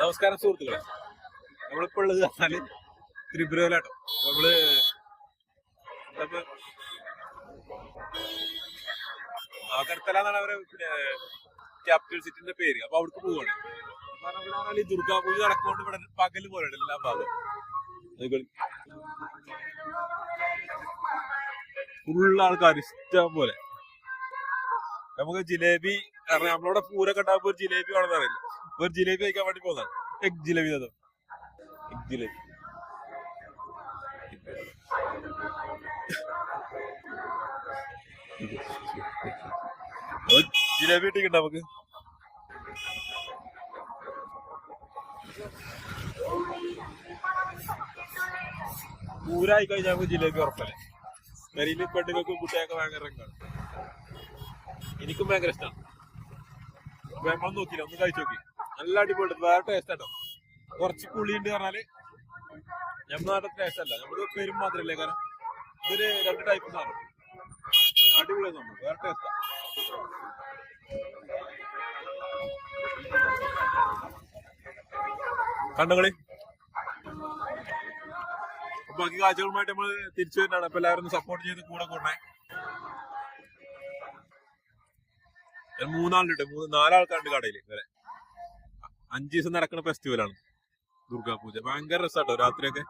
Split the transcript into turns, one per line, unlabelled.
നമസ്കാരം സുഹൃത്തുക്കളെ, നമ്മളിപ്പോ ഉള്ളത് പറഞ്ഞാല് ത്രിപുരയിലാട്ടോ. നമ്മള് അഗർത്തല എന്നാണ് അവരെ ക്യാപിറ്റൽ സിറ്റിന്റെ പേര്. അപ്പൊ അവിടേക്ക് പോവാണ്. കാരണം ഇവിടെ പറഞ്ഞാൽ ഈ ദുർഗാപൂജ നടക്കൊണ്ട് ഇവിടെ പകല് പോലെയാണ് എല്ലാ ഭാഗവും. ഫുൾ ആൾക്കാർ ഇഷ്ടം പോലെ. നമുക്ക് ജിലേബി നമ്മളവിടെ പൂരൊക്കെ ഉണ്ടാകുമ്പോ ഒരു ജിലേബി വേണമെന്ന് അറിയില്ല. ഒരു ജിലേബി കഴിക്കാൻ വേണ്ടി പോകുന്നതാണ്. എഗ് ജിലേബി എഗ് ജിലേബി ജിലേബി കിട്ടിക്കണ്ട നമുക്ക്. പൂരായി കഴിഞ്ഞാൽ നമുക്ക് ജിലേബി ഉറപ്പല്ലേ. കരിയില് പെണ്ണുങ്ങൾക്കും കുട്ടിയൊക്കെ ഭയങ്കര രംഗമാണ്. എനിക്കും ഭയങ്കര ഇഷ്ടമാണ്. നമ്മൾ നോക്കില്ല, ഒന്ന് കഴിച്ചു നോക്കി. നല്ല അടിപൊളി, വേറെ ടേസ്റ്റ് ആട്ടോ. കുറച്ച് പുളിയുണ്ട് പറഞ്ഞാല് നമ്മുടെ നാട്ടിൽ ടേസ്റ്റ് അല്ല, നമ്മള് പെരും മാത്രല്ലേ. കാരണം ഇതൊരു രണ്ട് ടൈപ്പ് സാധനം. അടിപൊളി നമ്മൾ വേറെ ടേസ്റ്റാ. കണ്ടങ്ങളി ബാക്കി കാഴ്ചകളുമായിട്ട് നമ്മള് തിരിച്ചു വരുന്നതാണ്. അപ്പൊ എല്ലാവരും സപ്പോർട്ട് ചെയ്ത് കൂടെ കൂടണേ. മൂന്നാളുണ്ട്, നാലാൾക്കാരുണ്ട് കടയില് വരെ. 5 ദിവസം നടക്കുന്ന ഫെസ്റ്റിവലാണ് ദുർഗാപൂജ. ഭയങ്കര രസാട്ടോ രാത്രിയൊക്കെ.